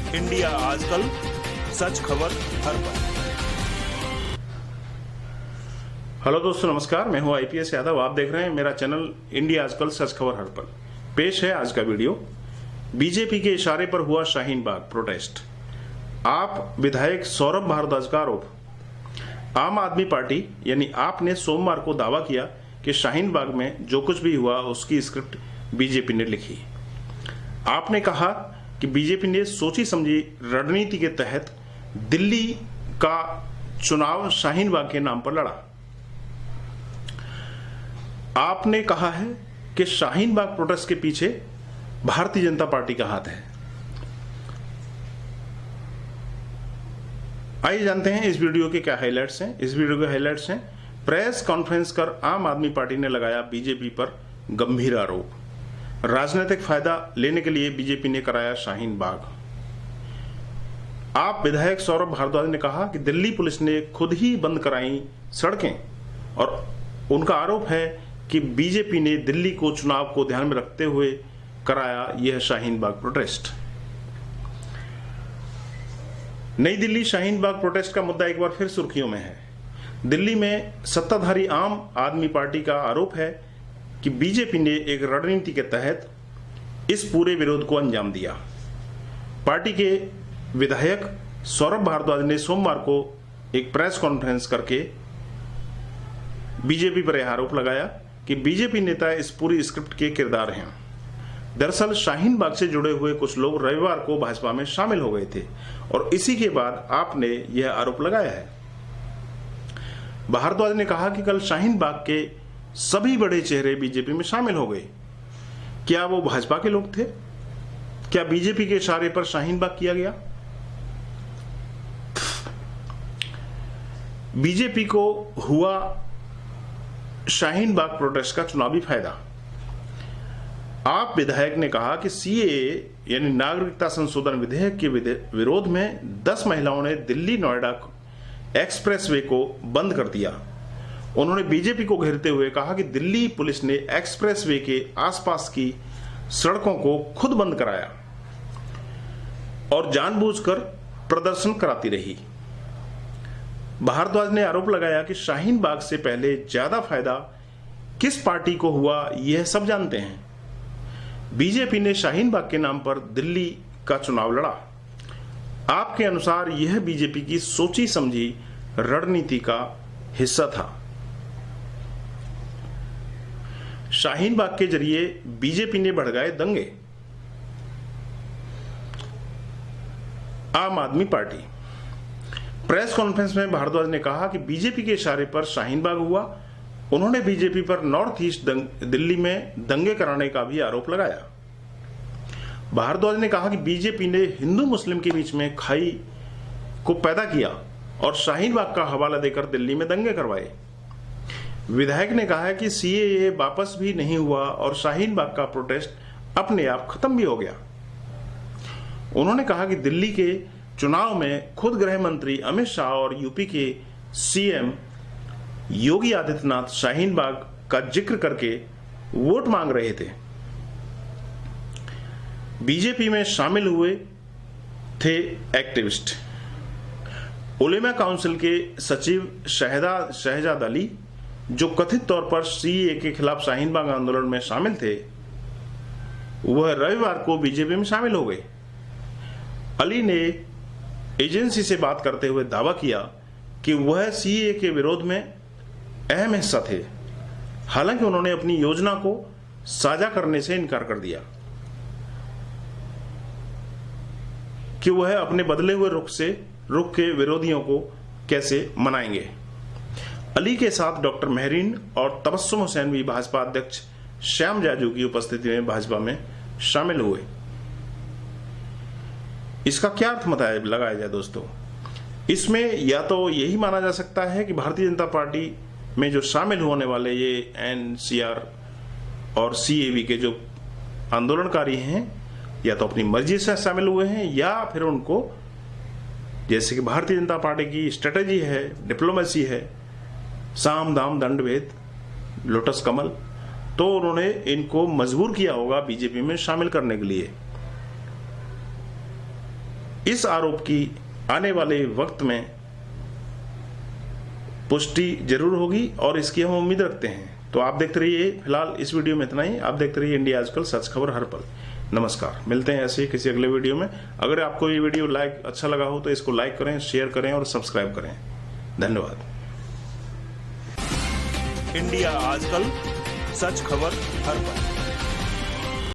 India आजकल, सच खबर हर पल। हेलो दोस्तों, नमस्कार। मैं हूं आईपीएस यादव। आप देख रहे हैं मेरा चैनल इंडिया आजकल, सच खबर हर पल। पेश है आज का वीडियो। बीजेपी के इशारे पर हुआ शाहीन बाग प्रोटेस्ट। आप विधायक सौरभ भारद्वाज का आरोप। आम आदमी पार्टी यानी आप ने सोमवार को दावा किया कि शाहीन बाग में जो कुछ भी हुआ उसकी स्क्रिप्ट बीजेपी ने लिखी। आपने कहा कि बीजेपी ने सोची समझी रणनीति के तहत दिल्ली का चुनाव शाहीन बाग के नाम पर लड़ा। आपने कहा है कि शाहीन बाग प्रोटेस्ट के पीछे भारतीय जनता पार्टी का हाथ है। आइए जानते हैं इस वीडियो के क्या हाइलाइट्स हैं। इस वीडियो के हाइलाइट्स हैं: प्रेस कॉन्फ्रेंस कर आम आदमी पार्टी ने लगाया बीजेपी पर गंभीर आरोप। राजनीतिक फायदा लेने के लिए बीजेपी ने कराया शाहीन बाग। आप विधायक सौरभ भारद्वाज ने कहा कि दिल्ली पुलिस ने खुद ही बंद कराई सड़कें और उनका आरोप है कि बीजेपी ने दिल्ली को चुनाव को ध्यान में रखते हुए कराया यह शाहीन बाग प्रोटेस्ट। नई दिल्ली शाहीन बाग प्रोटेस्ट का मुद्दा एक बार फिर सुर्खियों में है। दिल्ली में सत्ताधारी आम आदमी पार्टी का आरोप है कि बीजेपी ने एक रणनीति के तहत इस पूरे विरोध को अंजाम दिया। पार्टी के विधायक सौरभ भारद्वाज ने सोमवार को एक प्रेस कॉन्फ्रेंस करके बीजेपी पर यह आरोप लगाया कि बीजेपी नेता इस पूरी स्क्रिप्ट के किरदार हैं। दरअसल शाहीन बाग से जुड़े हुए कुछ लोग रविवार को भाजपा में शामिल हो गए थे और इसी के बाद आपने यह आरोप लगाया है। भारद्वाज ने कहा कि कल शाहीन बाग के सभी बड़े चेहरे बीजेपी में शामिल हो गए। क्या वो भाजपा के लोग थे? क्या बीजेपी के इशारे पर शाहीन बाग किया गया? बीजेपी को हुआ शाहीन बाग प्रोटेस्ट का चुनावी फायदा। आप विधायक ने कहा कि सीएए यानी नागरिकता संशोधन विधेयक के विरोध में 10 महिलाओं ने दिल्ली नोएडा एक्सप्रेसवे को बंद कर दिया। उन्होंने बीजेपी को घेरते हुए कहा कि दिल्ली पुलिस ने एक्सप्रेसवे के आसपास की सड़कों को खुद बंद कराया और जानबूझकर प्रदर्शन कराती रही। भारद्वाज ने आरोप लगाया कि शाहीन बाग से पहले ज्यादा फायदा किस पार्टी को हुआ यह सब जानते हैं। बीजेपी ने शाहीन बाग के नाम पर दिल्ली का चुनाव लड़ा। आपके अनुसार यह बीजेपी की सोची समझी रणनीति का हिस्सा था। शाहीन बाग के जरिए बीजेपी ने भड़काए दंगे। आम आदमी पार्टी। प्रेस कॉन्फ्रेंस में भारद्वाज ने कहा कि बीजेपी के इशारे पर शाहीन बाग हुआ। उन्होंने बीजेपी पर नॉर्थ ईस्ट दिल्ली में दंगे कराने का भी आरोप लगाया। भारद्वाज ने कहा कि बीजेपी ने हिंदू मुस्लिम के बीच में खाई को पैदा किया और शाहीन बाग का हवाला देकर दिल्ली में दंगे करवाए। विधायक ने कहा कि सीएए वापस भी नहीं हुआ और शाहीन बाग का प्रोटेस्ट अपने आप खत्म भी हो गया। उन्होंने कहा कि दिल्ली के चुनाव में खुद गृह मंत्री अमित शाह और यूपी के सीएम योगी आदित्यनाथ शाहीन बाग का जिक्र करके वोट मांग रहे थे। बीजेपी में शामिल हुए थे एक्टिविस्ट। उलेमा काउंसिल के सचिव शहजाद अली, जो कथित तौर पर सीएए के खिलाफ शाहीन बाग आंदोलन में शामिल थे, वह रविवार को बीजेपी में शामिल हो गए। अली ने एजेंसी से बात करते हुए दावा किया कि वह सीएए के विरोध में अहम हिस्सा थे। हालांकि उन्होंने अपनी योजना को साझा करने से इनकार कर दिया कि वह अपने बदले हुए रुख के विरोधियों को कैसे मनाएंगे। अली के साथ डॉक्टर मेहरीन और तबस्सुम हुसैन भी भाजपा अध्यक्ष श्याम जाजू की उपस्थिति में भाजपा में शामिल हुए। इसका क्या अर्थ लगाया जाए दोस्तों? इसमें या तो यही माना जा सकता है कि भारतीय जनता पार्टी में जो शामिल होने वाले ये एनसीआर और सीएवी के जो आंदोलनकारी हैं, या तो अपनी मर्जी से शामिल हुए हैं या फिर उनको, जैसे कि भारतीय जनता पार्टी की स्ट्रेटेजी है, डिप्लोमेसी है, साम दाम दंड भेद लोटस कमल, तो उन्होंने इनको मजबूर किया होगा बीजेपी में शामिल करने के लिए। इस आरोप की आने वाले वक्त में पुष्टि जरूर होगी और इसकी हम उम्मीद रखते हैं। तो आप देखते रहिए, फिलहाल इस वीडियो में इतना ही। आप देखते रहिए इंडिया आजकल, सच खबर हर पल। नमस्कार, मिलते हैं ऐसे ही किसी अगले वीडियो में। अगर आपको ये वीडियो अच्छा लगा हो तो इसको लाइक करें, शेयर करें और सब्सक्राइब करें। धन्यवाद। इंडिया आजकल, सच खबर हर पल।